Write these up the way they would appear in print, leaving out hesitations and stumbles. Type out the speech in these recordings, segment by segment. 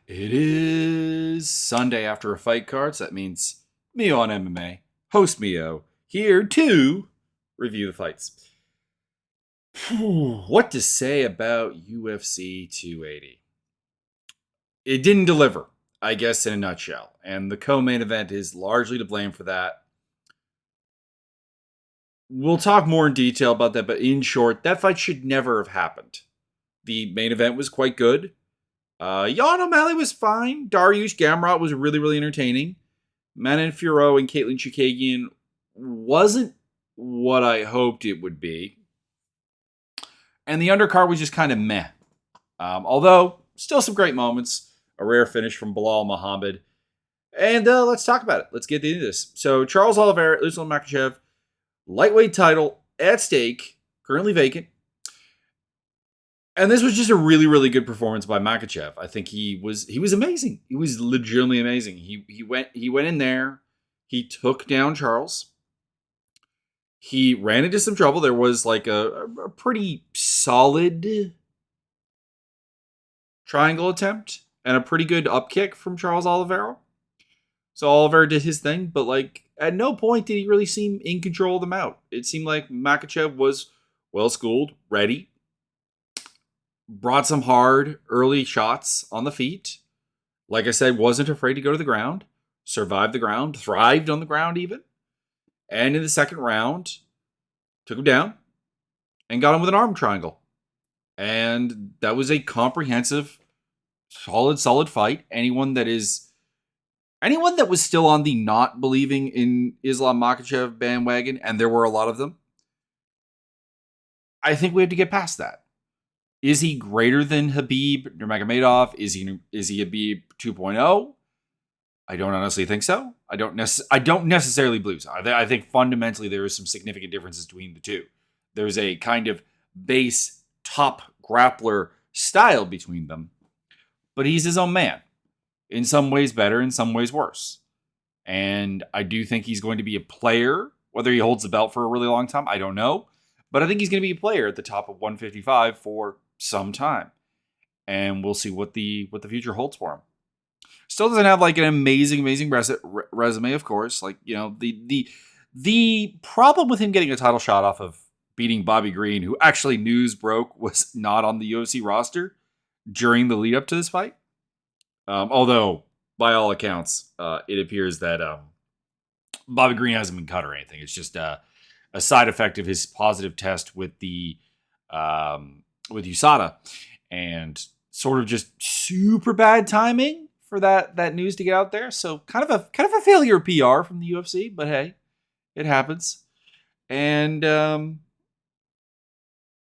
It is Sunday after a fight card, so that means Mio on MMA, host Mio, here to review the fights. What to say about UFC 280? It didn't deliver, I guess, in a nutshell, and the co-main event is largely to blame for that. We'll talk more in detail about that, but in short, that fight should never have happened. The main event was quite good. Jan O'Malley was fine. Daruish Gamrot was really, really entertaining. Manon Fiorot and Caitlin Chukagian wasn't what I hoped it would be. And the undercard was just kind of meh. Although, still some great moments. A rare finish from Bilal Muhammad. And let's talk about it. Let's get into this. So, Charles Oliveira, Usman Makhachev, lightweight title at stake, currently vacant. And this was just a really, really good performance by Makhachev. I think he was amazing. He was legitimately amazing. He went in there. He took down Charles. He ran into some trouble. There was like a pretty solid triangle attempt and a pretty good up kick from Charles Oliveira. So Oliveira did his thing, but like at no point did he really seem in control of the mount. It seemed like Makhachev was well schooled, ready. Brought some hard early shots on the feet. Like I said, wasn't afraid to go to the ground. Survived the ground. Thrived on the ground even. And in the second round, took him down and got him with an arm triangle. And that was a comprehensive, solid fight. Anyone that was still on the not believing in Islam Makhachev bandwagon, and there were a lot of them, I think we have to get past that. Is he greater than Khabib Nurmagomedov? Is he Khabib 2.0? I don't honestly think so. I don't necessarily believe so. I think fundamentally there is some significant differences between the two. There's a kind of base top grappler style between them, but he's his own man. In some ways better, in some ways worse. And I do think he's going to be a player. Whether he holds the belt for a really long time, I don't know. But I think he's going to be a player at the top of 155 for some time. And we'll see what the future holds for him. Still doesn't have like an amazing resume, of course. Like, you know, the problem with him getting a title shot off of beating Bobby Green, who actually news broke was not on the UFC roster during the lead up to this fight. Although, by all accounts, it appears that Bobby Green hasn't been cut or anything. It's just a side effect of his positive test with the with USADA, and sort of just super bad timing for that news to get out there. So kind of a failure PR from the UFC, but hey, it happens. And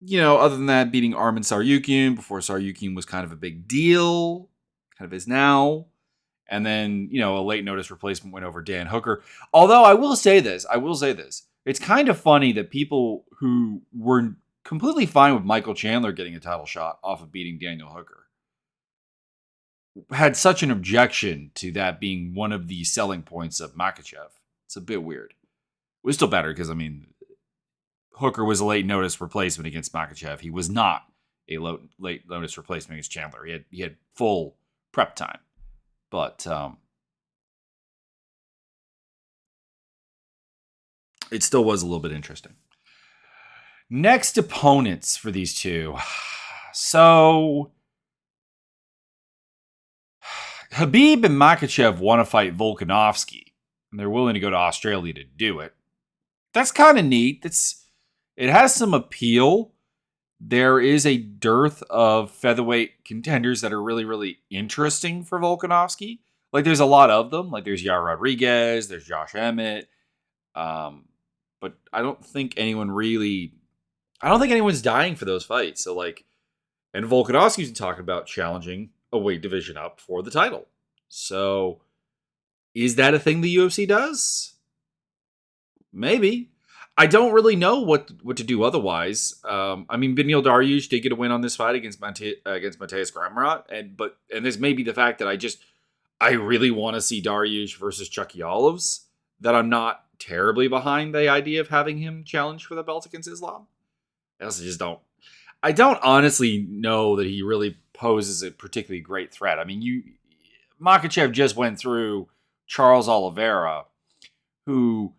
you know, other than that, beating Arman Tsarukyan before Tsarukyan was kind of a big deal. Kind of is now. And then, you know, a late notice replacement went over Dan Hooker. Although I will say this. It's kind of funny that people who were completely fine with Michael Chandler getting a title shot off of beating Daniel Hooker had such an objection to that being one of the selling points of Makhachev. It's a bit weird. It was still better because, I mean, Hooker was a late notice replacement against Makhachev. He was not a late notice replacement against Chandler. He had full prep time. But it still was a little bit interesting. Next opponents for these two. So Khabib and Makhachev want to fight Volkanovski, and they're willing to go to Australia to do it. That's kind of neat. It has some appeal. There is a dearth of featherweight contenders that are really, really interesting for Volkanovski. Like, there's a lot of them. Like, there's Yair Rodriguez, there's Josh Emmett. But I don't think anyone's dying for those fights. So, like, and Volkanovski's talking about challenging a weight division up for the title. So, is that a thing the UFC does? Maybe. I don't really know what to do otherwise. I mean, Beneil Dariush did get a win on this fight against Mateusz Gamrot, and this may be the fact that I really want to see Dariush versus Chucky Olives. That I'm not terribly behind the idea of having him challenge for the belt against Islam. I also just don't. I don't honestly know that he really poses a particularly great threat. I mean, Makhachev just went through Charles Oliveira, who,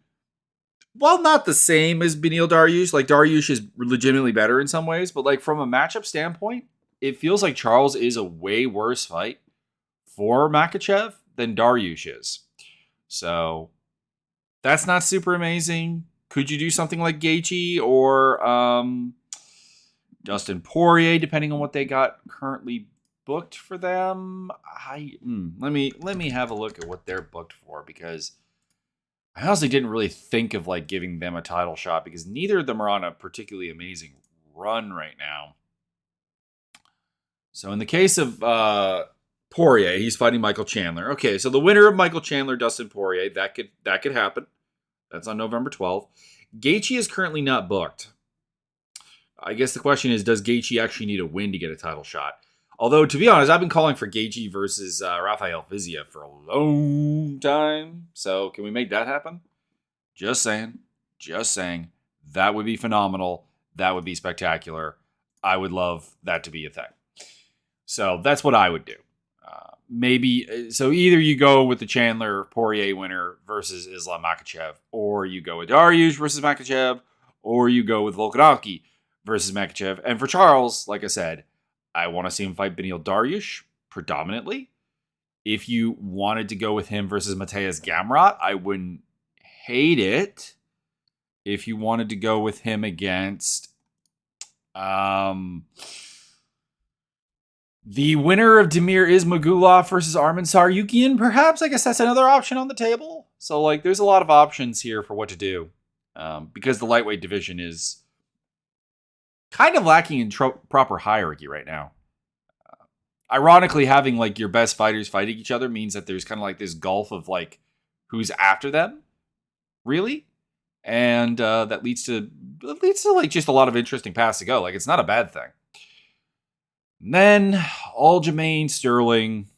while not the same as Beneil Dariush, like Dariush is legitimately better in some ways, but like from a matchup standpoint, it feels like Charles is a way worse fight for Makhachev than Dariush is. So that's not super amazing. Could you do something like Gaethje or Dustin Poirier, depending on what they got currently booked for them? Let me have a look at what they're booked for, because I honestly didn't really think of like giving them a title shot, because neither of them are on a particularly amazing run right now. So in the case of Poirier, he's fighting Michael Chandler. Okay, so the winner of Michael Chandler, Dustin Poirier, that could happen. That's on November 12th. Gaethje is currently not booked. I guess the question is, does Gaethje actually need a win to get a title shot? Although, to be honest, I've been calling for Gaethje versus Rafael Fiziev for a long time. So can we make that happen? Just saying. Just saying. That would be phenomenal. That would be spectacular. I would love that to be a thing. So that's what I would do. Maybe, so either you go with the Chandler Poirier winner versus Islam Makhachev, or you go with Dariush versus Makhachev, or you go with Volkanovski versus Makhachev. And for Charles, like I said, I want to see him fight Beneil Dariush predominantly. If you wanted to go with him versus Mateus Gamrot, I wouldn't hate it. If you wanted to go with him against the winner of Damir Ismagulov versus Arman Tsarukyan, perhaps, I guess that's another option on the table. So, like, there's a lot of options here for what to do, because the lightweight division is kind of lacking in proper hierarchy right now. Ironically, having like your best fighters fighting each other means that there's kind of like this gulf of like who's after them, really, and that leads to like just a lot of interesting paths to go. Like, it's not a bad thing. And then Aljamain Sterling,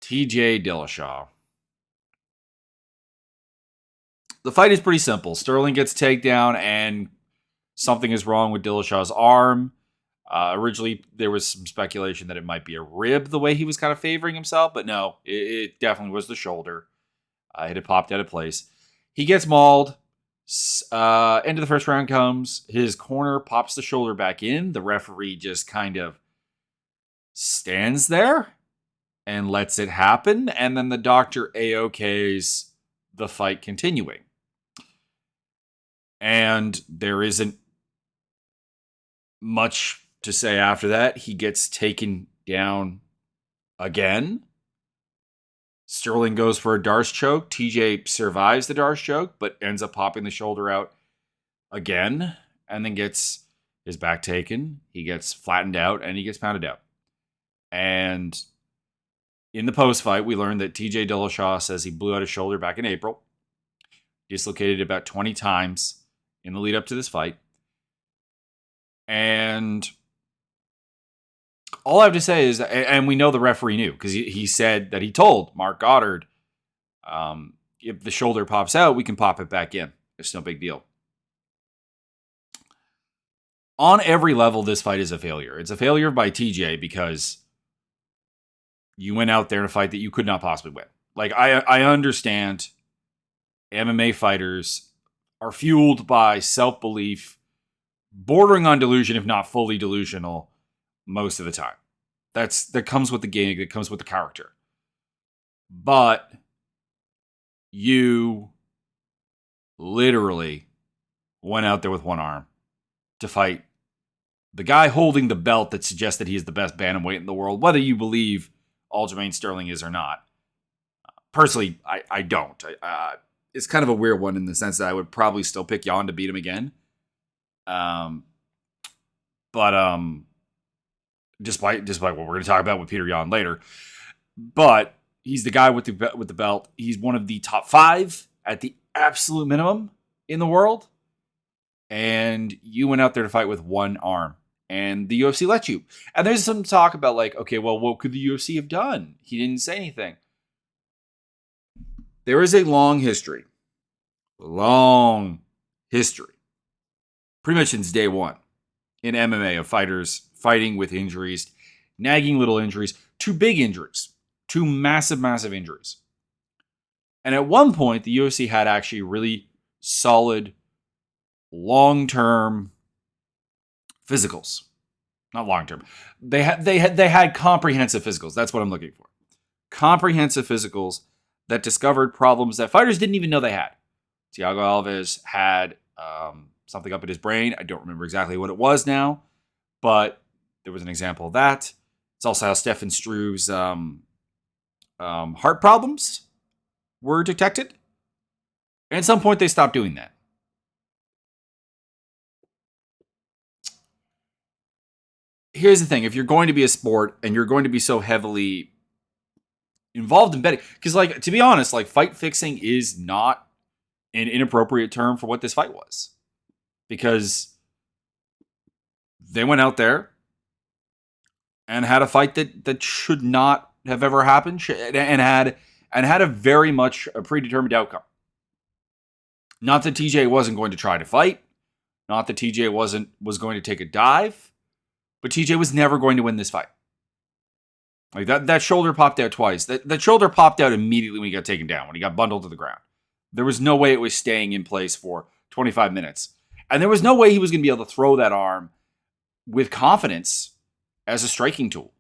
TJ Dillashaw. The fight is pretty simple. Sterling gets a takedown, and something is wrong with Dillashaw's arm. Originally, there was some speculation that it might be a rib, the way he was kind of favoring himself, but no, it definitely was the shoulder. It had popped out of place. He gets mauled. End of the first round comes. His corner pops the shoulder back in. The referee just kind of stands there and lets it happen. And then the doctor A-OKs the fight continuing. And there isn't much to say after that. He gets taken down again. Sterling goes for a Darce choke. TJ survives the Darce choke, but ends up popping the shoulder out again, and then gets his back taken. He gets flattened out, and he gets pounded out. And in the post-fight, we learned that TJ Dillashaw says he blew out his shoulder back in April, dislocated about 20 times in the lead up to this fight. And all I have to say is, and we know the referee knew, because he said that he told Mark Goddard, if the shoulder pops out, we can pop it back in. It's no big deal. On every level, this fight is a failure. It's a failure by TJ because you went out there in a fight that you could not possibly win. Like, I understand MMA fighters are fueled by self-belief, bordering on delusion, if not fully delusional, most of the time. That comes with the game, that comes with the character. But you literally went out there with one arm to fight the guy holding the belt that suggests that he is the best bantamweight in the world, whether you believe Aljamain Sterling is or not. Personally, I don't. It's kind of a weird one in the sense that I would probably still pick Jan to beat him again. But despite what we're going to talk about with Peter Yan later, but he's the guy with the belt. He's one of the top 5 at the absolute minimum in the world, and you went out there to fight with one arm, and the UFC let you. And there's some talk about like, okay, well, what could the UFC have done? He didn't say anything. There is a long history, pretty much since day one in MMA of fighters fighting with injuries, nagging little injuries to big injuries. to massive, massive injuries. And at one point, the UFC had actually really solid, long-term physicals. Not long-term. They had comprehensive physicals. That's what I'm looking for. Comprehensive physicals that discovered problems that fighters didn't even know they had. Thiago Alves had something up in his brain. I don't remember exactly what it was now, but there was an example of that. It's also how Stefan Struve's heart problems were detected. And at some point, they stopped doing that. Here's the thing. If you're going to be a sport and you're going to be so heavily involved in betting, because, like, to be honest, like, fight fixing is not an inappropriate term for what this fight was. Because they went out there and had a fight that should not have ever happened and had a very much a predetermined outcome. Not that TJ wasn't going to try to fight. Not that TJ was going to take a dive. But TJ was never going to win this fight. Like that shoulder popped out twice. That shoulder popped out immediately when he got taken down, when he got bundled to the ground. There was no way it was staying in place for 25 minutes. And there was no way he was going to be able to throw that arm with confidence as a striking tool.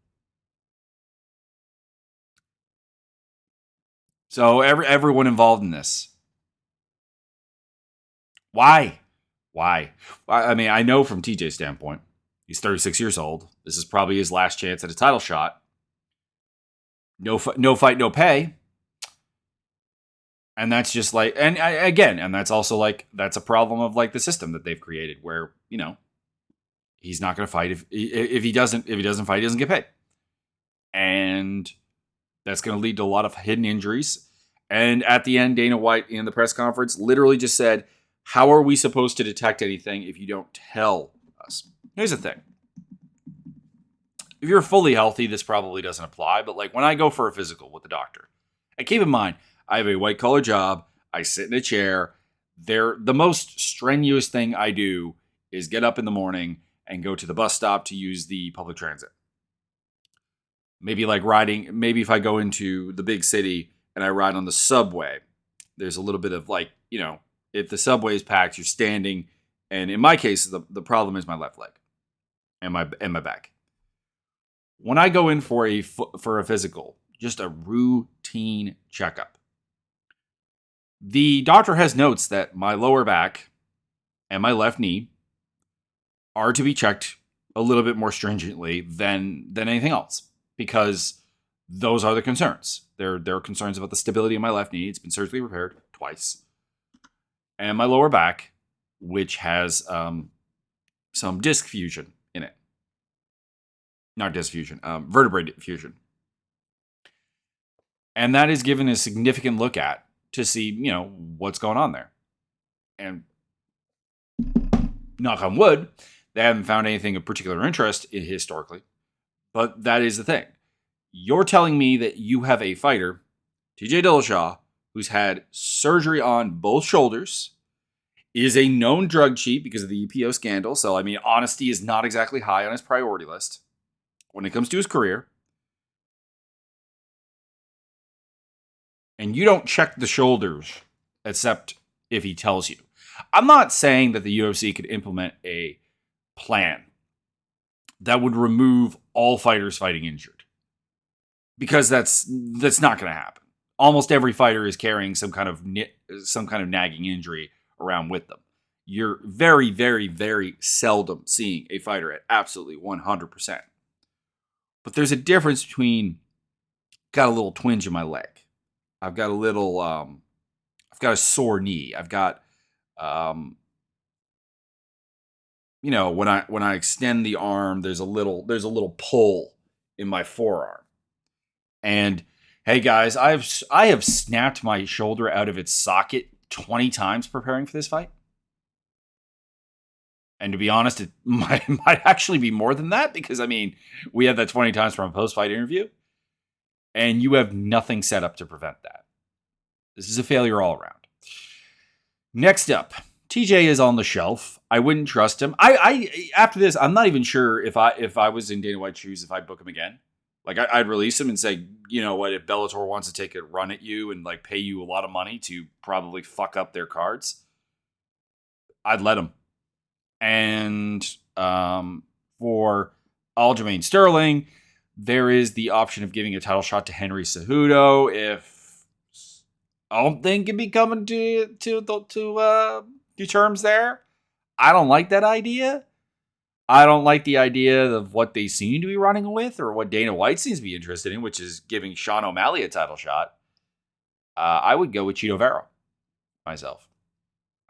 So everyone involved in this. Why? I mean, I know from TJ's standpoint, he's 36 years old. This is probably his last chance at a title shot. No fight, no pay. And that's just like, and that's also like, that's a problem of like the system that they've created where, you know, he's not going to fight if he doesn't fight, he doesn't get paid. And that's going to lead to a lot of hidden injuries. And at the end, Dana White in the press conference literally just said, how are we supposed to detect anything if you don't tell us? Here's the thing. If you're fully healthy, this probably doesn't apply. But like when I go for a physical with the doctor, and keep in mind, I have a white collar job. I sit in a chair. The most strenuous thing I do is get up in the morning and go to the bus stop to use the public transit. Maybe if I go into the big city and I ride on the subway, there's a little bit of like, you know, if the subway is packed, you're standing. And in my case, the problem is my left leg and my back. When I go in for a physical, just a routine checkup, the doctor has notes that my lower back and my left knee are to be checked a little bit more stringently than anything else, because those are the concerns. There are concerns about the stability of my left knee. It's been surgically repaired twice. And my lower back, which has some disc fusion in it. Not disc fusion, vertebrae fusion. And that is given a significant look at to see, you know, what's going on there. And knock on wood, they haven't found anything of particular interest historically. But that is the thing. You're telling me that you have a fighter, TJ Dillashaw, who's had surgery on both shoulders, is a known drug cheat because of the EPO scandal. So, I mean, honesty is not exactly high on his priority list when it comes to his career. And you don't check the shoulders except if he tells you. I'm not saying that the UFC could implement a plan that would remove all fighters fighting injured, because that's not going to happen. Almost every fighter is carrying some kind of nagging injury around with them. You're very, very, very seldom seeing a fighter at absolutely 100%. But there's a difference between, got a little twinge in my leg, I've got a sore knee, I've got, you know, when I extend the arm, there's a little pull in my forearm. And hey guys, I have snapped my shoulder out of its socket 20 times preparing for this fight. And to be honest, it might actually be more than that, because I mean, we had that 20 times from a post-fight interview, and you have nothing set up to prevent that. This is a failure all around. Next up, TJ is on the shelf. I wouldn't trust him. I after this, I'm not even sure if I was in Dana White's shoes, if I'd book him again. Like I'd release him and say, you know what, if Bellator wants to take a run at you and like pay you a lot of money to probably fuck up their cards, I'd let him. And for Aljamain Sterling, there is the option of giving a title shot to Henry Cejudo if I don't think it'd be coming to terms there. I don't like that idea. I don't like the idea of what they seem to be running with or what Dana White seems to be interested in, which is giving Sean O'Malley a title shot. I would go with Chito Vera myself.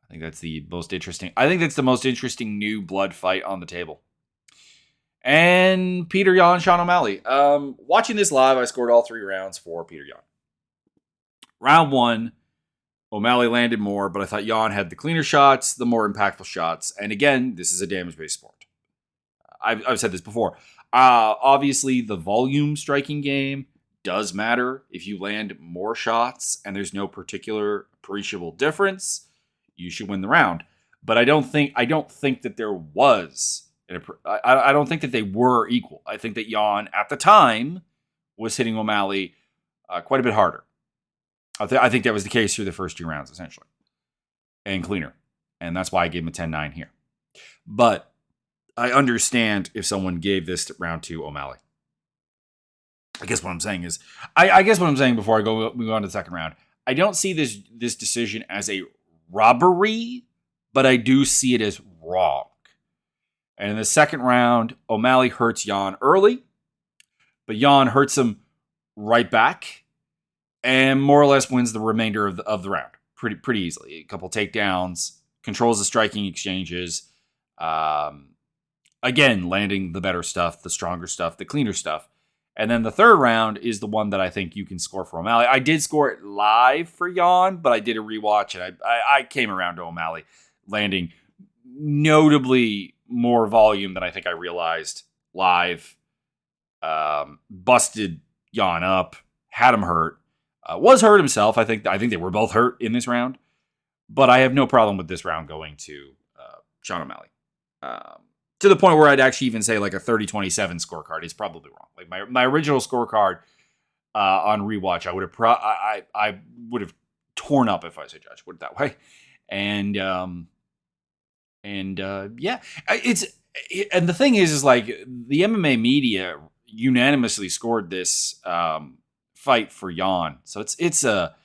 I think that's the most interesting. I think that's the most interesting new blood fight on the table. And Peter Yan, Sean O'Malley. Watching this live, I scored all 3 rounds for Peter Yan. Round 1, O'Malley landed more, but I thought Yan had the cleaner shots, the more impactful shots. And again, this is a damage-based sport. I've said this before. Obviously, the volume striking game does matter. If you land more shots and there's no particular appreciable difference, you should win the round. But I don't think that there was. I don't think that they were equal. I think that Yan at the time was hitting O'Malley quite a bit harder. I think that was the case through the first 2 rounds, essentially, and cleaner. And that's why I gave him a 10-9 here. But I understand if someone gave this round to O'Malley. I guess what I'm saying is, I guess what I'm saying before I move on to the second round, I don't see this decision as a robbery, but I do see it as wrong. And in the second round, O'Malley hurts Yan early, but Yan hurts him right back, and more or less wins the remainder of the round pretty easily. A couple takedowns, controls the striking exchanges. Again, landing the better stuff, the stronger stuff, the cleaner stuff. And then the third round is the one that I think you can score for O'Malley. I did score it live for Yan, but I did a rewatch, and I came around to O'Malley landing notably more volume than I think I realized live. Busted Yan up, had him hurt. Was hurt himself. I think they were both hurt in this round. But I have no problem with this round going to Sean O'Malley. To the point where I'd actually even say like a 30-27 scorecard is probably wrong. Like my original scorecard on rewatch, I would have torn up if I was a judge. Put it that way. And yeah, and the thing is like the MMA media unanimously scored this fight for Yan. So it's a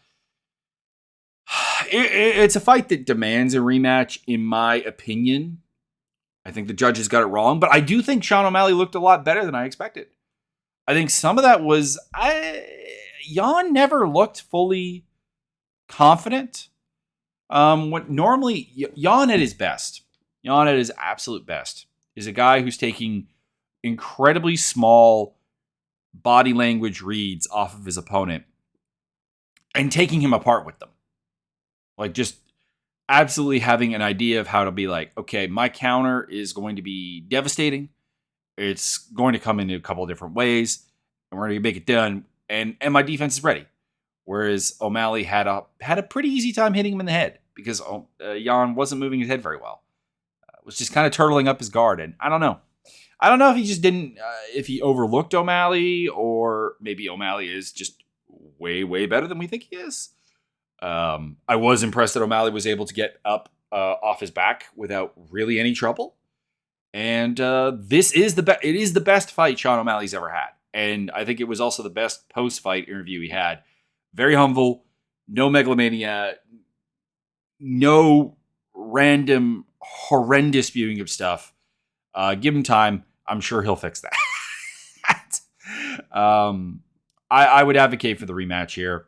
fight that demands a rematch, in my opinion. I think the judges got it wrong, but I do think Sean O'Malley looked a lot better than I expected. I think some of that was Yan never looked fully confident. What normally Yan at his best, Yan at his absolute best, is a guy who's taking incredibly small body language reads off of his opponent and taking him apart with them. Like just absolutely having an idea of how to be like, okay, my counter is going to be devastating. It's going to come in a couple of different ways, and we're going to make it done. And my defense is ready. Whereas O'Malley had a pretty easy time hitting him in the head because Yan wasn't moving his head very well. Was just kind of turtling up his guard, and I don't know. I don't know if he just didn't, if he overlooked O'Malley, or maybe O'Malley is just way, way better than we think he is. I was impressed that O'Malley was able to get up off his back without really any trouble. And this is it is the best fight Sean O'Malley's ever had. And I think it was also the best post-fight interview he had. Very humble, no megalomania, no random horrendous viewing of stuff. Give him time. I'm sure he'll fix that. I would advocate for the rematch here.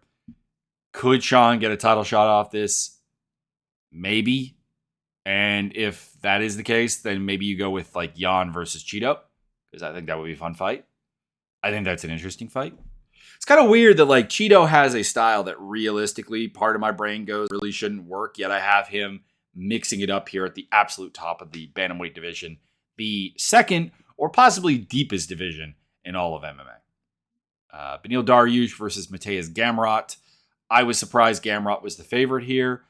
Could Sean get a title shot off this? Maybe. And if that is the case, then maybe you go with like Yan versus Chito, because I think that would be a fun fight. I think that's an interesting fight. It's kind of weird that like Chito has a style that realistically part of my brain goes really shouldn't work, yet I have him mixing it up here at the absolute top of the bantamweight division, the second or possibly deepest division in all of MMA. Beneil Dariush versus Mateusz Gamrot. I was surprised Gamrot was the favorite here.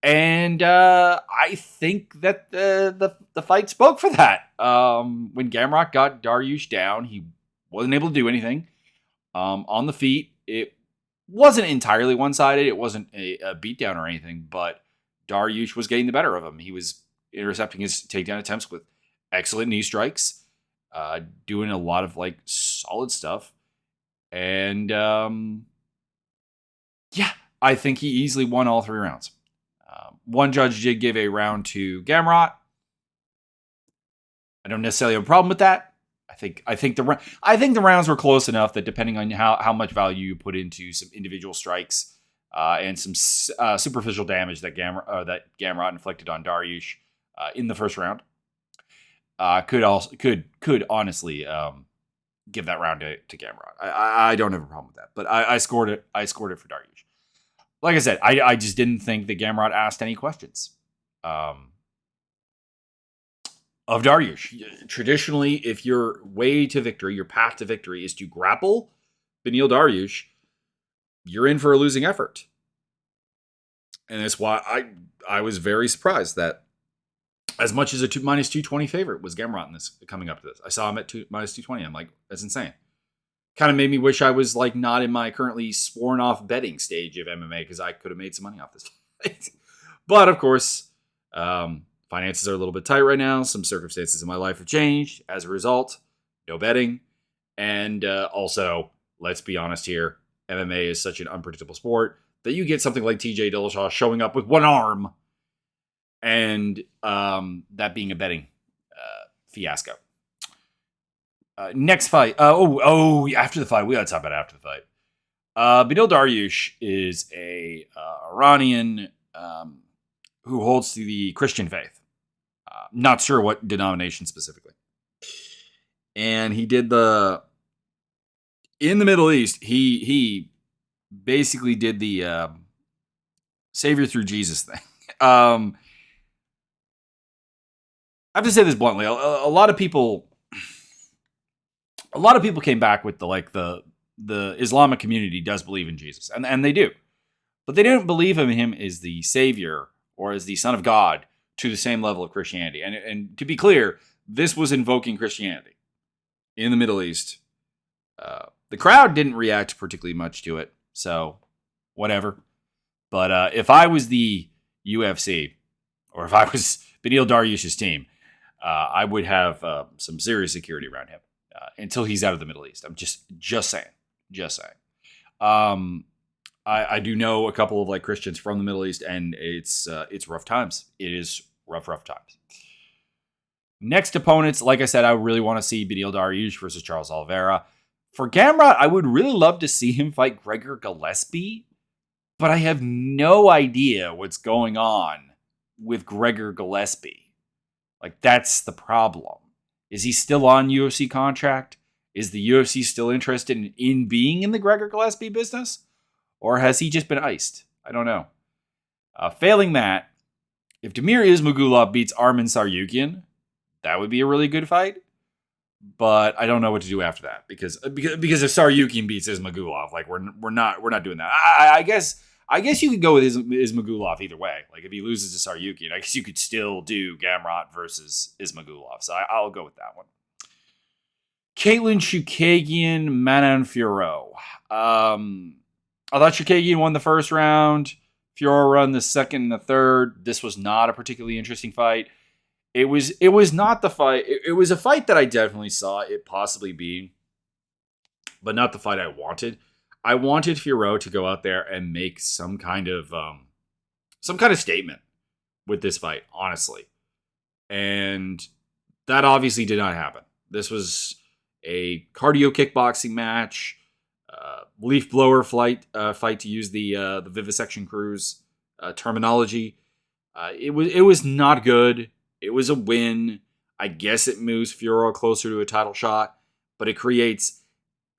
And I think that the fight spoke for that. When Gamrot got Dariush down, he wasn't able to do anything. On the feet, it wasn't entirely one-sided. It wasn't a beatdown or anything, but Daruish was getting the better of him. He was intercepting his takedown attempts with excellent knee strikes, doing a lot of like solid stuff. And yeah, I think he easily won all 3 rounds. One judge did give a round to Gamrot. I don't necessarily have a problem with that. I think the rounds were close enough that depending on how much value you put into some individual strikes and some superficial damage that Gamrot inflicted on Daruish in the first round, could honestly give that round to Gamrot. I don't have a problem with that, but I scored it. I scored it for Daruish. Like I said, I just didn't think that Gamrot asked any questions of Daruish. Traditionally, if your way to victory, your path to victory is to grapple Beneil Daruish, you're in for a losing effort. And that's why I was very surprised that as much as a minus 220 favorite was Gamrot in this coming up to this. I saw him at minus 220. I'm like, that's insane. Kind of made me wish I was like not in my currently sworn off betting stage of MMA because I could have made some money off this fight. But of course, finances are a little bit tight right now. Some circumstances in my life have changed. As a result, no betting. And also, let's be honest here, MMA is such an unpredictable sport that you get something like TJ Dillashaw showing up with one arm and that being a betting fiasco. Next fight. After the fight. We got to talk about after the fight. Beneil Daruish is a Iranian who holds to the Christian faith. Not sure what denomination specifically. And he did in the Middle East, he basically did the Savior through Jesus thing. I have to say this bluntly. A lot of people came back with the Islamic community does believe in Jesus, and they do, but they don't believe in him as the savior or as the son of God to the same level of Christianity. And to be clear, this was invoking Christianity in the Middle East. The crowd didn't react particularly much to it, so whatever. But if I was the UFC or if I was Beneil Daruish's team, I would have some serious security around him. Until he's out of the Middle East. I'm just saying. I do know a couple of like Christians from the Middle East, and it's rough times. It is rough times. Next opponents, like I said, I really want to see Beneil Daruish versus Charles Oliveira. For Gamrot, I would really love to see him fight Gregor Gillespie, but I have no idea what's going on with Gregor Gillespie. Like, that's the problem. Is he still on UFC contract? Is the UFC still interested in being in the Gregor Gillespie business? Or has he just been iced? I don't know. Failing that, if Damir Ismagulov beats Arman Tsarukyan, that would be a really good fight. But I don't know what to do after that because if Tsarukyan beats Ismagulov, like we're not doing that. I guess you could go with Ismagulov either way. Like if he loses to Tsarukyan, I guess you could still do Gamrot versus Ismagulov. So I'll go with that one. Caitlin Chookagian, Manon Fiorot. I thought Chookagian won the first round. Fiorot won the second and the third. This was not a particularly interesting fight. It was not the fight. It was a fight that I definitely saw it possibly be, but not the fight I wanted. I wanted Fiorot to go out there and make some kind of statement with this fight, honestly. And that obviously did not happen. This was a cardio kickboxing match, leaf blower fight to use the vivisection crews terminology. It was not good. It was a win. I guess it moves Fiorot closer to a title shot, but it creates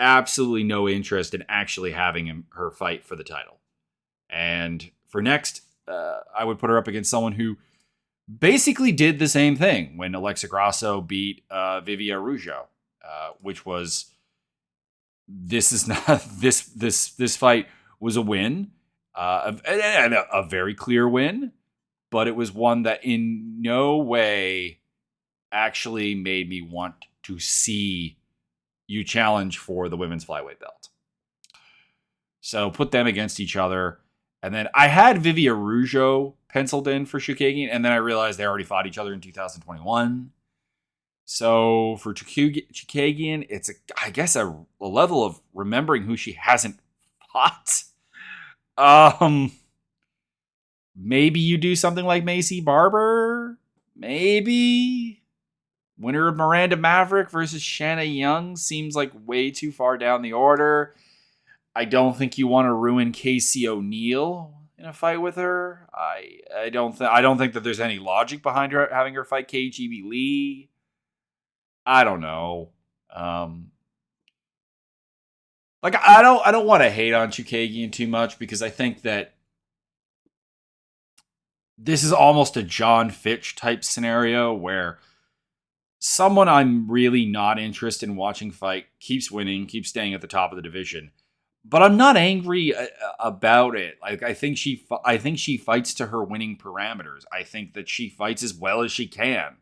absolutely no interest in actually having her fight for the title. And for next, I would put her up against someone who basically did the same thing when Alexa Grasso beat Vivia Araujo, which was this fight was a win, and a very clear win, but it was one that in no way actually made me want to see you challenge for the women's flyweight belt. So put them against each other. And then I had Vivia Rougeau penciled in for Chookagian, and then I realized they already fought each other in 2021. So for Chookagian, it's, I guess, a level of remembering who she hasn't fought. Maybe you do something like Macy Barber. Maybe. Winner of Miranda Maverick versus Shanna Young seems like way too far down the order. I don't think you want to ruin Casey O'Neill in a fight with her. I don't think that there's any logic behind her having her fight KGB Lee. I don't know. I don't want to hate on Chookagian too much because I think that this is almost a John Fitch type scenario where someone I'm really not interested in watching fight keeps winning, keeps staying at the top of the division. But I'm not angry about it. Like I think she fights to her winning parameters. I think that she fights as well as she can.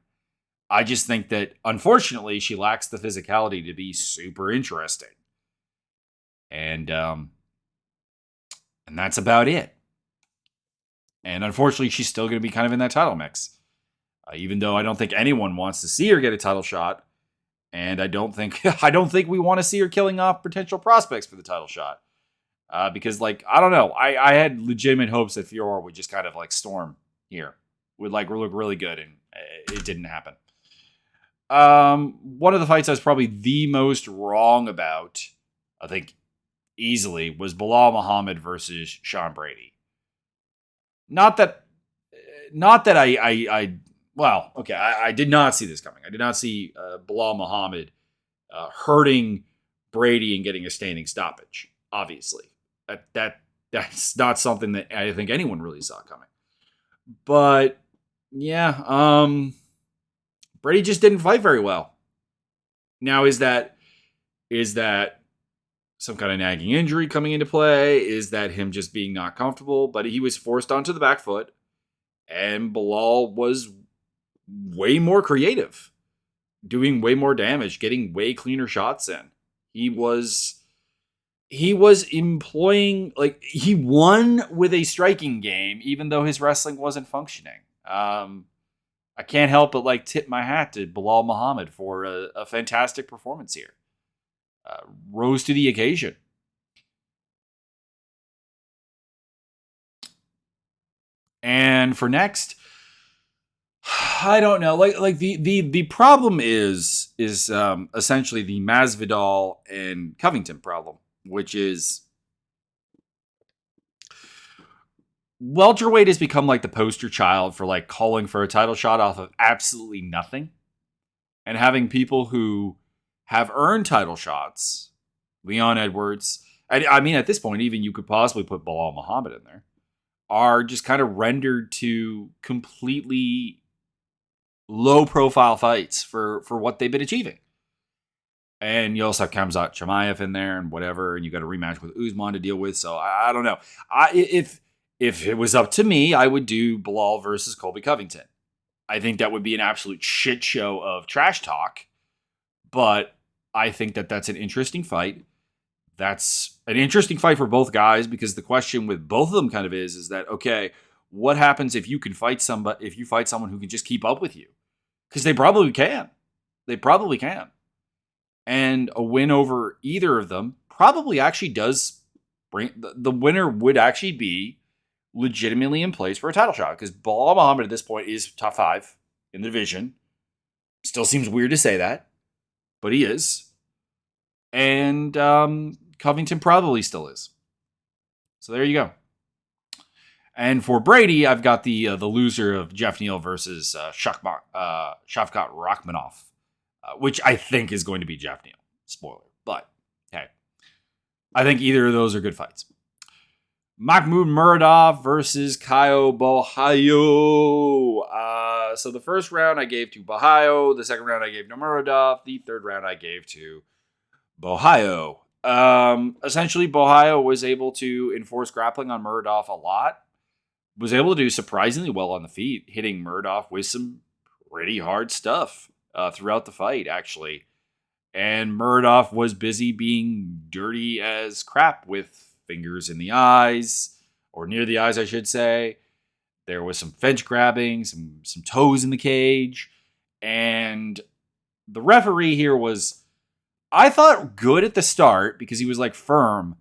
I just think that unfortunately she lacks the physicality to be super interesting. And that's about it. And unfortunately she's still going to be kind of in that title mix. Even though I don't think anyone wants to see her get a title shot. And I don't think we want to see her killing off potential prospects for the title shot. Because, I don't know. I had legitimate hopes that Fiora would just kind of, storm here. Would, look really good, and it didn't happen. One of the fights I was probably the most wrong about, I think, easily, was Bilal Muhammad versus Sean Brady. Not that I did not see this coming. I did not see Bilal Muhammad hurting Brady and getting a standing stoppage. Obviously, that's not something that I think anyone really saw coming. But yeah, Brady just didn't fight very well. Now, is that some kind of nagging injury coming into play? Is that him just being not comfortable? But he was forced onto the back foot, and Bilal was way more creative, doing way more damage, getting way cleaner shots in. He was employing, he won with a striking game, even though his wrestling wasn't functioning. I can't help but tip my hat to Bilal Muhammad for a fantastic performance here. Rose to the occasion. And for next, I don't know. The problem is essentially the Masvidal and Covington problem, which is welterweight has become the poster child for calling for a title shot off of absolutely nothing, and having people who have earned title shots, Leon Edwards. I mean, at this point, even you could possibly put Bilal Muhammad in there, are just kind of rendered to completely low-profile fights for what they've been achieving. And you also have Khamzat Chimaev in there and whatever, and you got a rematch with Usman to deal with. So I don't know. If it was up to me, I would do Bilal versus Colby Covington. I think that would be an absolute shit show of trash talk. But I think that that's an interesting fight. That's an interesting fight for both guys, because the question with both of them kind of is that, okay, what happens if you fight someone who can just keep up with you? Because they probably can. And a win over either of them probably actually does bring the winner would actually be legitimately in place for a title shot, because Bilal Muhammad at this point is top 5 in the division. Still seems weird to say that, but he is. And Covington probably still is. So there you go. And for Brady, I've got the loser of Jeff Neal versus Shavkat Rakhmonov, which I think is going to be Jeff Neal. Spoiler. But, hey, I think either of those are good fights. Mahmoud Muradov versus Caio Borralho. So the first round I gave to Borralho. The second round I gave to Muradov. The third round I gave to Borralho. Essentially, Borralho was able to enforce grappling on Muradov a lot. Was able to do surprisingly well on the feet, hitting Muradov with some pretty hard stuff throughout the fight, actually. And Muradov was busy being dirty as crap with fingers in the eyes, or near the eyes, I should say. There was some fence grabbing, some toes in the cage. And the referee here was, I thought, good at the start because he was like firm.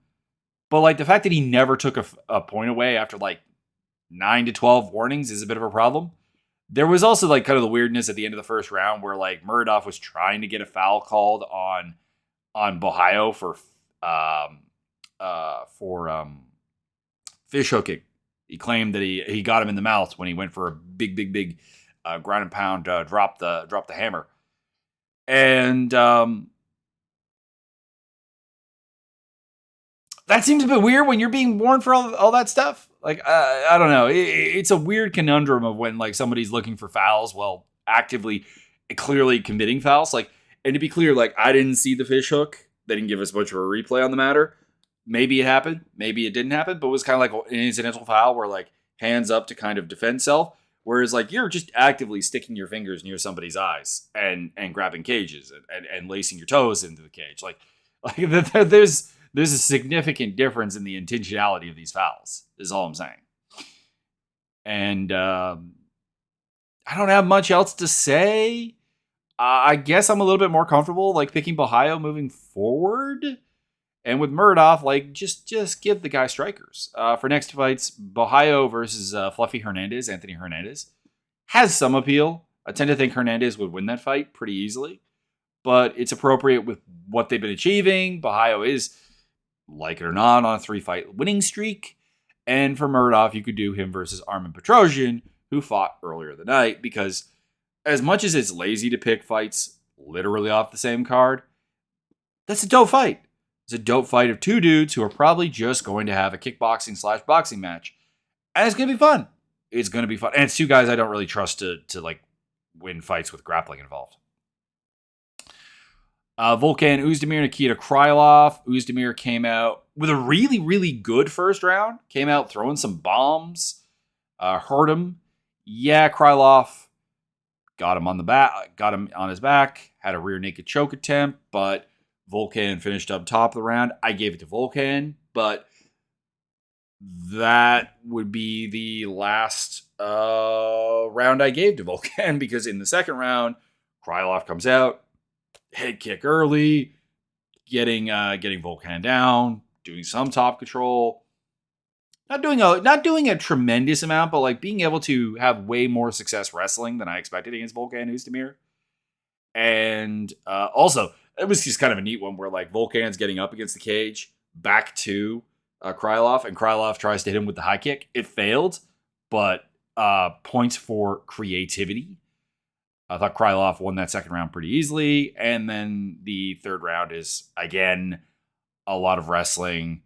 But like the fact that he never took a point away after like 9 to 12 warnings is a bit of a problem. There was also like kind of the weirdness at the end of the first round where like Murdoch was trying to get a foul called on Bohio for fish hooking. He claimed that he got him in the mouth when he went for a big ground and pound drop the hammer. And that seems a bit weird when you're being warned for all that stuff. Like, I don't know. It's a weird conundrum of when like somebody's looking for fouls while actively, clearly committing fouls. Like, and to be clear, like I didn't see the fish hook. They didn't give us much of a replay on the matter. Maybe it happened. Maybe it didn't happen. But it was kind of like an incidental foul where like hands up to kind of defend self. Whereas like you're just actively sticking your fingers near somebody's eyes and grabbing cages and lacing your toes into the cage. Like there's a significant difference in the intentionality of these fouls, is all I'm saying. And I don't have much else to say. I guess I'm a little bit more comfortable like picking Bohio moving forward. And with Murdoch, like just give the guy strikers. For next fights, Bohio versus Fluffy Hernandez, Anthony Hernandez, has some appeal. I tend to think Hernandez would win that fight pretty easily. But it's appropriate with what they've been achieving. Bohio is, like it or not, on a 3-fight winning streak. And for Murdoch, you could do him versus Armen Petrosyan, who fought earlier the night. Because as much as it's lazy to pick fights literally off the same card, that's a dope fight. It's a dope fight of two dudes who are probably just going to have a kickboxing/boxing match. And it's going to be fun. It's going to be fun. And it's two guys I don't really trust to like win fights with grappling involved. Volkan Oezdemir, Nikita Krylov. Oezdemir came out with a really, really good first round. Came out throwing some bombs. Hurt him. Yeah, Krylov got him on the back, got him on his back, had a rear naked choke attempt, but Volkan finished up top of the round. I gave it to Volkan, but that would be the last round I gave to Volkan because in the second round, Krylov comes out, head kick early, getting Volkan down, doing some top control. Not doing a tremendous amount, but like being able to have way more success wrestling than I expected against Volkan Oezdemir. And also, it was just kind of a neat one where like Volkan's getting up against the cage, back to Krylov, and Krylov tries to hit him with the high kick. It failed, but points for creativity. I thought Krylov won that second round pretty easily. And then the third round is, again, a lot of wrestling.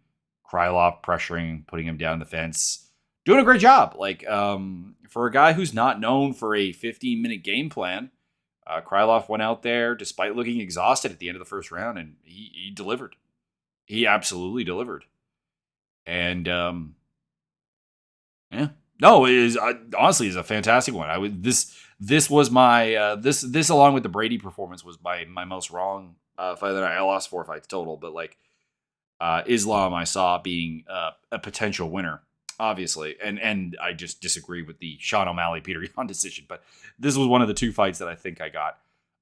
Krylov pressuring, putting him down the fence. Doing a great job. Like, for a guy who's not known for a 15-minute game plan, Krylov went out there despite looking exhausted at the end of the first round, and he delivered. He absolutely delivered. And yeah, no, it is honestly is a fantastic one. This was my this along with the Brady performance was my most wrong fight of the night. I lost 4 fights total, but like Islam I saw being a potential winner. Obviously, and I just disagree with the Sean O'Malley Peter Yan decision, but this was one of the 2 fights that I think I got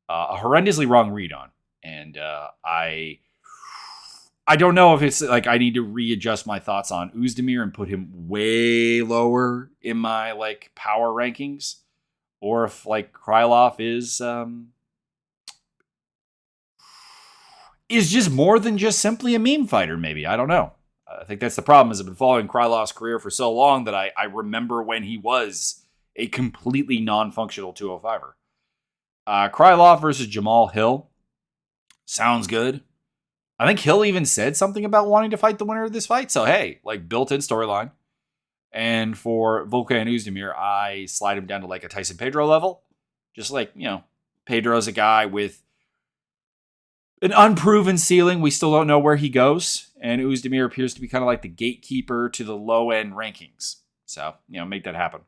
a horrendously wrong read on, and I don't know if it's like I need to readjust my thoughts on Oezdemir and put him way lower in my like power rankings, or if like Krylov is just more than just simply a meme fighter. Maybe I don't know. I think that's the problem is I've been following Krylov's career for so long that I remember when he was a completely non-functional 205er. Krylov versus Jamal Hill. Sounds good. I think Hill even said something about wanting to fight the winner of this fight. So, hey, like built-in storyline. And for Volkan Oezdemir, I slide him down to like a Tyson Pedro level. Just like, Pedro's a guy with an unproven ceiling. We still don't know where he goes. And Oezdemir appears to be kind of like the gatekeeper to the low-end rankings. So, make that happen.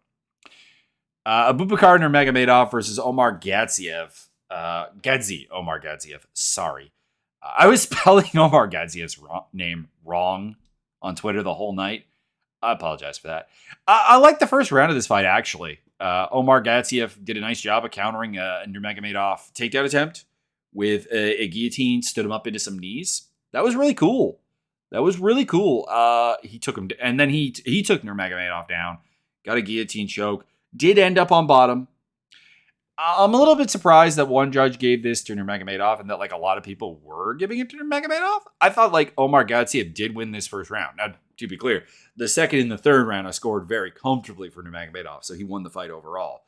Abubakar Nurmagomedov versus Omar Gadzhiev. Omar Gadzhiev. Sorry. I was spelling Omar Gadziev's name wrong on Twitter the whole night. I apologize for that. I like the first round of this fight, actually. Omar Gatsiev did a nice job of countering a Nurmagomedov takedown attempt with a guillotine, stood him up into some knees. That was really cool. He took him, and then he took Nurmagomedov down, got a guillotine choke, did end up on bottom. I'm a little bit surprised that one judge gave this to Nurmagomedov and that like a lot of people were giving it to Nurmagomedov. I thought like Omar Gatsiev did win this first round. Now, to be clear, the second and the third round I scored very comfortably for Nurmagomedov, so he won the fight overall.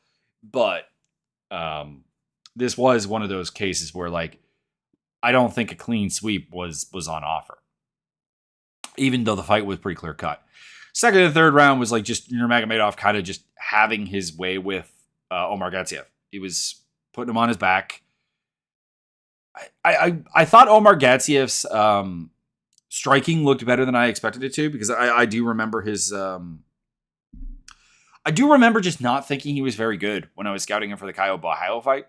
But this was one of those cases where like I don't think a clean sweep was on offer, even though the fight was pretty clear cut. Second and third round was like just Nurmagomedov kind of just having his way with Omar Gatsiev. He was putting him on his back. I thought Omar Gatsiev's striking looked better than I expected it to, because I do remember his. I do remember just not thinking he was very good when I was scouting him for the Caio Borralho fight,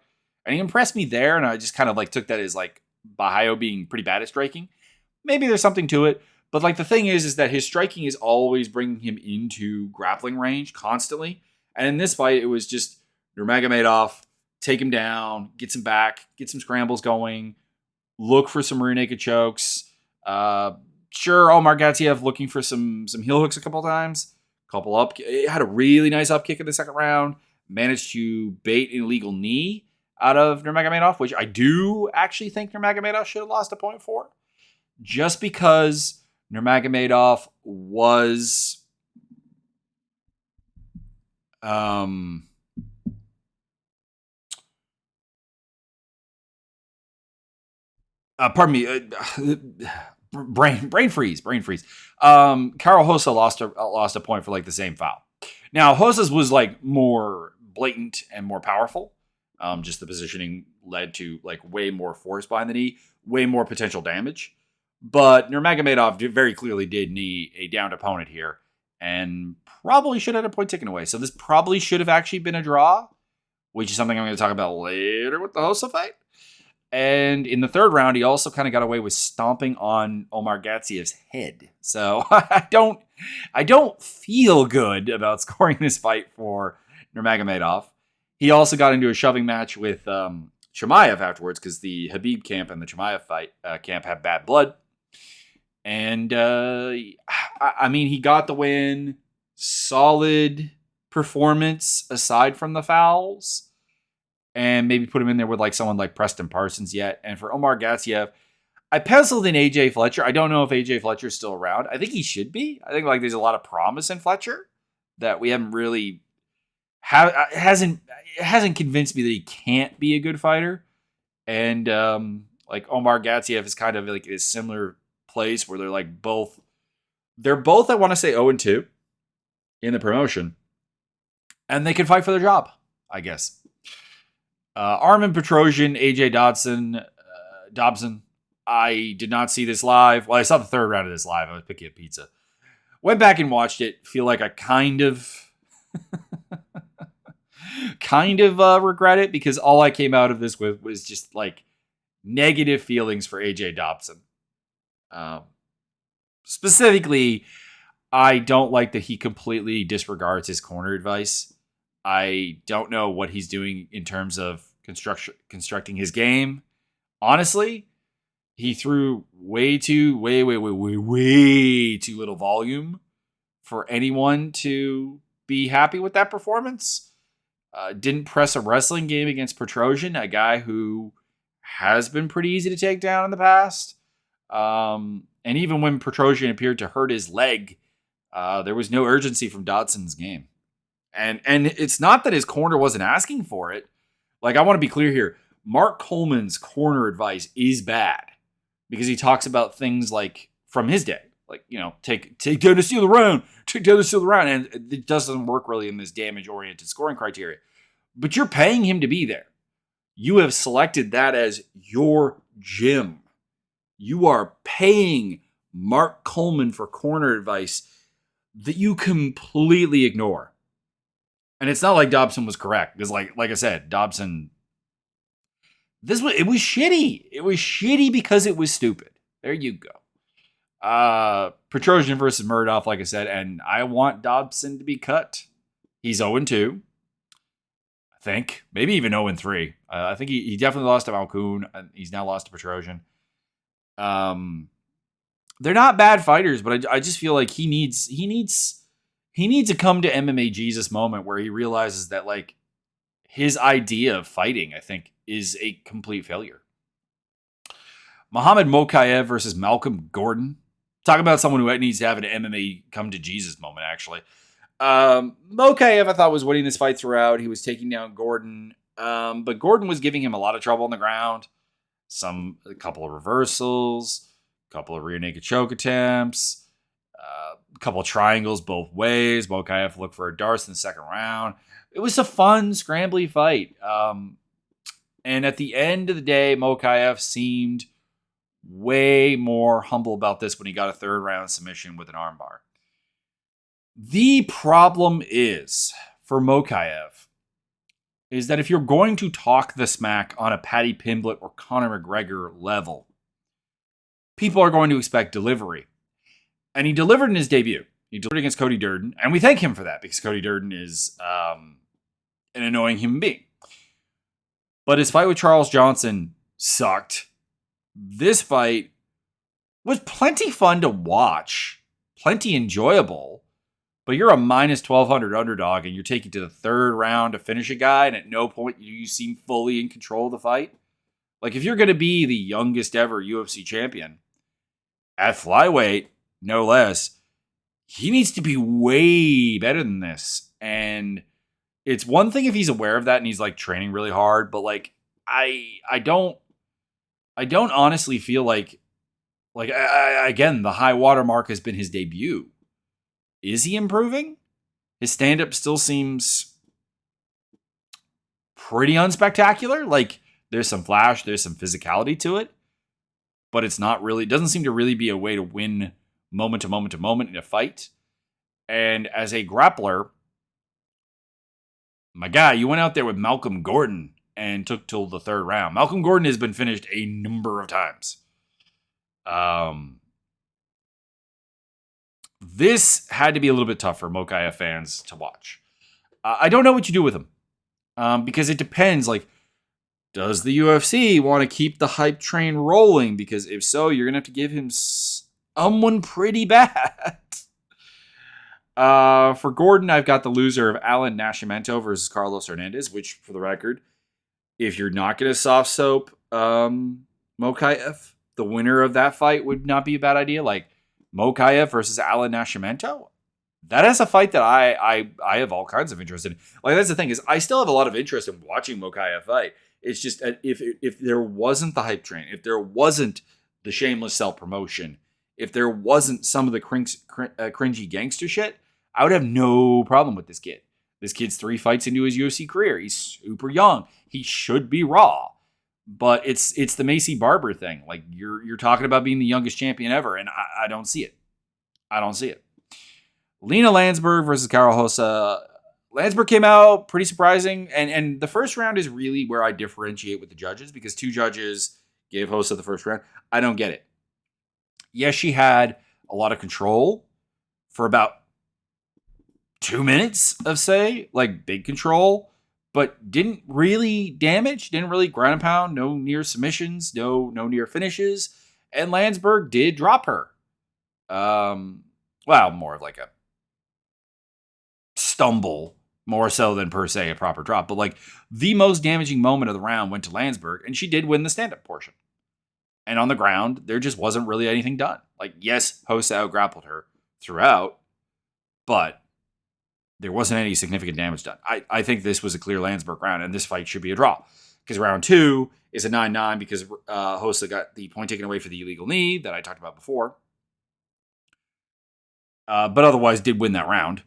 and he impressed me there, and I just kind of like took that as like Borralho being pretty bad at striking. Maybe there's something to it, but like the thing is that his striking is always bringing him into grappling range constantly, and in this fight it was just Nurmagomedov, take him down, get some back, get some scrambles going, look for some rear naked chokes. Sure, Omar Gatsiev looking for some heel hooks a couple times. It had a really nice up kick in the second round. Managed to bait an illegal knee out of Nurmagomedov, which I do actually think Nurmagomedov should have lost a point for. Just because Nurmagomedov was pardon me, brain freeze. Karol Rosa lost a point for like the same foul. Now Rosa's was like more blatant and more powerful. Just the positioning led to like way more force behind the knee, way more potential damage. But Nurmagomedov very clearly did need a downed opponent here, and probably should have had a point taken away. So this probably should have actually been a draw, which is something I'm going to talk about later with the Rosa fight. And in the third round, he also kind of got away with stomping on Omar Gatsiev's head. So I don't feel good about scoring this fight for Nurmagomedov. He also got into a shoving match with Chimaev afterwards, because the Khabib camp and the Chimaev fight camp have bad blood. And I mean, he got the win. Solid performance aside from the fouls. And maybe put him in there with like someone like Preston Parsons yet. And for Omar Gatsiev, I penciled in AJ Fletcher. I don't know if AJ Fletcher's still around. I think he should be. I think like there's a lot of promise in Fletcher that we haven't really hasn't convinced me that he can't be a good fighter. And like Omar Gatsiev is kind of like a similar place where they're both I want to say 0-2 in the promotion, and they can fight for their job, I guess. Armen Petrosyan, AJ Dobson. I did not see this live. Well, I saw the third round of this live. I was picking up pizza. Went back and watched it. Feel like I kind of regret it, because all I came out of this with was just like negative feelings for AJ Dobson. Specifically, I don't like that he completely disregards his corner advice. I don't know what he's doing in terms of constructing his game. Honestly, he threw way too little volume for anyone to be happy with that performance. Didn't press a wrestling game against Petrosyan, a guy who has been pretty easy to take down in the past. And even when Petrosyan appeared to hurt his leg, there was no urgency from Dodson's game. And it's not that his corner wasn't asking for it. Like, I want to be clear here. Mark Coleman's corner advice is bad, because he talks about things like from his day, like, you know, take down to steal the round, and it doesn't work really in this damage-oriented scoring criteria. But you're paying him to be there. You have selected that as your gym. You are paying Mark Coleman for corner advice that you completely ignore. And it's not like Dobson was correct, because like I said, Dobson, it was shitty. It was shitty because it was stupid. There you go. Petrosian versus Murdoch, like I said, and I want Dobson to be cut. He's 0-2. I think. Maybe even 0-3. I think he definitely lost to Malkoun. He's now lost to Petrosian. They're not bad fighters, but I just feel like he needs to come to MMA Jesus moment where he realizes that like his idea of fighting, I think, is a complete failure. Muhammad Makhachev versus Malcolm Gordon. Talk about someone who needs to have an MMA come to Jesus moment, actually. Makhachev, I thought, was winning this fight throughout. He was taking down Gordon, but Gordon was giving him a lot of trouble on the ground. A couple of reversals, a couple of rear naked choke attempts, a couple of triangles both ways. Makhachev looked for a Darce in the second round. It was a fun, scrambly fight. And at the end of the day, Makhachev seemed way more humble about this when he got a third round submission with an armbar. The problem is, for Makhachev, is that if you're going to talk the smack on a Paddy Pimblett or Conor McGregor level, people are going to expect delivery. And he delivered in his debut. He delivered against Cody Durden, and we thank him for that because Cody Durden is an annoying human being. But his fight with Charles Johnson sucked. This fight was plenty fun to watch, plenty enjoyable, but you're a minus 1,200 underdog and you're taking to the third round to finish a guy, and at no point do you seem fully in control of the fight. Like, if you're going to be the youngest ever UFC champion at flyweight, no less, he needs to be way better than this. And it's one thing if he's aware of that and he's like training really hard, but like I don't honestly feel like again, the high watermark has been his debut. Is he improving? His stand-up still seems pretty unspectacular. Like, there's some flash, there's some physicality to it, but it doesn't seem to really be a way to win moment to moment to moment in a fight. And as a grappler, my guy, you went out there with Malcolm Gordon and took till the third round. Malcolm Gordon has been finished a number of times. This had to be a little bit tough for Makhachev fans to watch. I don't know what you do with him. Because it depends. Like, does the UFC want to keep the hype train rolling? Because if so, you're going to have to give him someone pretty bad. For Gordon, I've got the loser of Alan Nascimento versus Carlos Hernandez, which, for the record, if you're not going to soft soap Makhachev, the winner of that fight would not be a bad idea. Like, Makhachev versus Alan Nascimento, that is a fight that I have all kinds of interest in. Like, that's the thing, is I still have a lot of interest in watching Makhachev fight. It's just if there wasn't the hype train, if there wasn't the shameless self-promotion, if there wasn't some of the cringy gangster shit, I would have no problem with this kid. This kid's 3 fights into his UFC career. He's super young. He should be raw. But it's the Macy Barber thing. Like, you're talking about being the youngest champion ever, and I don't see it. I don't see it. Lena Landsberg versus Carol Hossa. Landsberg came out pretty surprising, and the first round is really where I differentiate with the judges, because 2 judges gave Hossa the first round. I don't get it. Yes, she had a lot of control for about 2 minutes of, say, like, big control, but didn't really damage, didn't really ground and pound, no near submissions, no near finishes, and Landsberg did drop her. Well, more of like a stumble, more so than per se a proper drop, but like the most damaging moment of the round went to Landsberg, and she did win the stand-up portion. And on the ground, there just wasn't really anything done. Like, yes, Hossa out-grappled her throughout, but there wasn't any significant damage done. I think this was a clear Landsberg round, and this fight should be a draw. Because round 2 is a 9-9 because Hossa got the point taken away for the illegal knee that I talked about before. But otherwise did win that round.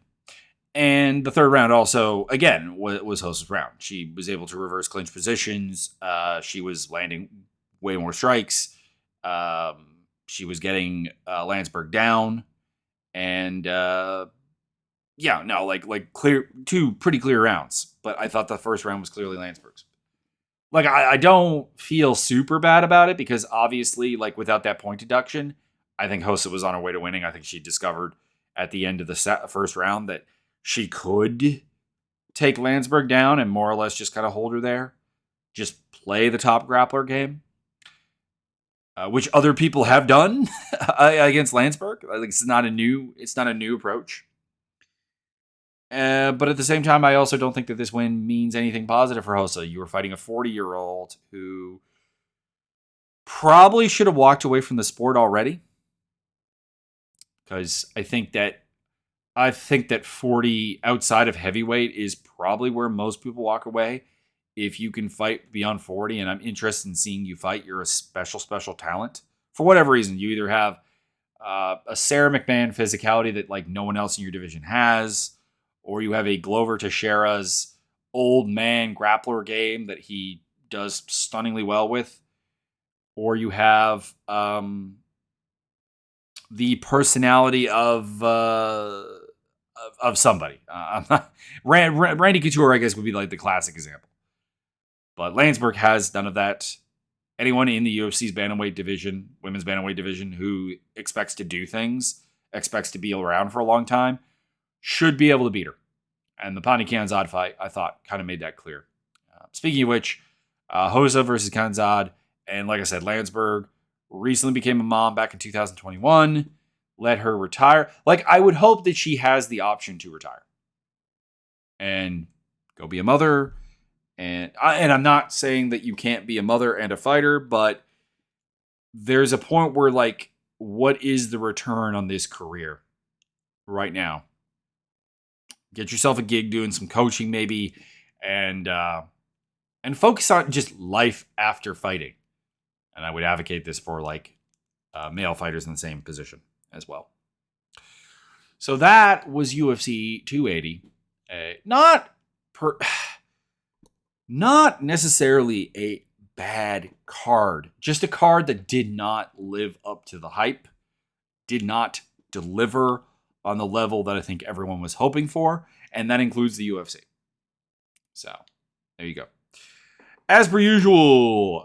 And the third round also, again, was Hossa's round. She was able to reverse clinch positions. She was landing way more strikes. She was getting Landsberg down. And like clear 2 pretty clear rounds. But I thought the first round was clearly Landsberg's. Like, I don't feel super bad about it because obviously, like, without that point deduction, I think Hossa was on her way to winning. I think she discovered at the end of the first round that she could take Landsberg down and more or less just kind of hold her there. Just play the top grappler game, which other people have done against Landsberg. I think it's not a new approach. But at the same time, I also don't think that this win means anything positive for Hossa. You were fighting a 40-year-old who probably should have walked away from the sport already. Because I think that 40 outside of heavyweight is probably where most people walk away. If you can fight beyond 40, and I'm interested in seeing you fight, you're a special talent. For whatever reason, you either have a Sarah McMahon physicality that like no one else in your division has, or you have a Glover Teixeira's old man grappler game that he does stunningly well with, or you have the personality of somebody. Randy Couture, I guess, would be like the classic example. But Landsberg has none of that. Anyone in the UFC's bantamweight division, women's bantamweight division, who expects to do things, expects to be around for a long time, should be able to beat her. And the Pani Khanzad fight, I thought, kind of made that clear. Speaking of which, Hossa versus Khanzad, and like I said, Landsberg recently became a mom back in 2021. Let her retire. Like, I would hope that she has the option to retire and go be a mother. And I'm not saying that you can't be a mother and a fighter, but there's a point where, like, what is the return on this career right now? Get yourself a gig doing some coaching maybe, and focus on just life after fighting. And I would advocate this for like male fighters in the same position as well. So that was UFC 280. Not necessarily a bad card. Just a card that did not live up to the hype. Did not deliver on the level that I think everyone was hoping for. And that includes the UFC. So, there you go. As per usual,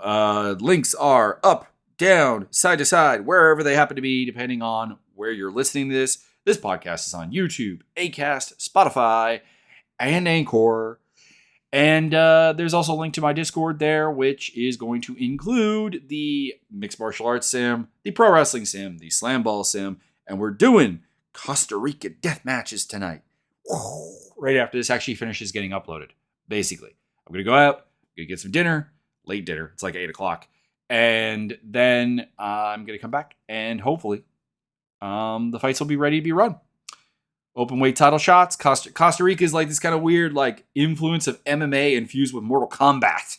links are up, down, side to side, wherever they happen to be, depending on where you're listening to this. This podcast is on YouTube, Acast, Spotify, and Anchor. And there's also a link to my Discord there, which is going to include the mixed martial arts sim, the pro wrestling sim, the slam ball sim, and we're doing Costa Rica death matches tonight. Right after this actually finishes getting uploaded, basically. I'm going to go out, I'm going to get some dinner, late dinner, it's like 8 o'clock, and then I'm going to come back, and hopefully the fights will be ready to be run. Open weight title shots. Costa Rica is like this kind of weird like influence of MMA infused with Mortal Kombat.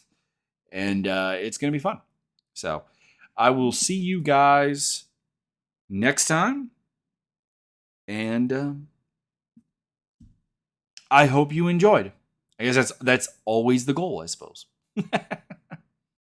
And it's going to be fun. So I will see you guys next time. And I hope you enjoyed. I guess that's always the goal, I suppose.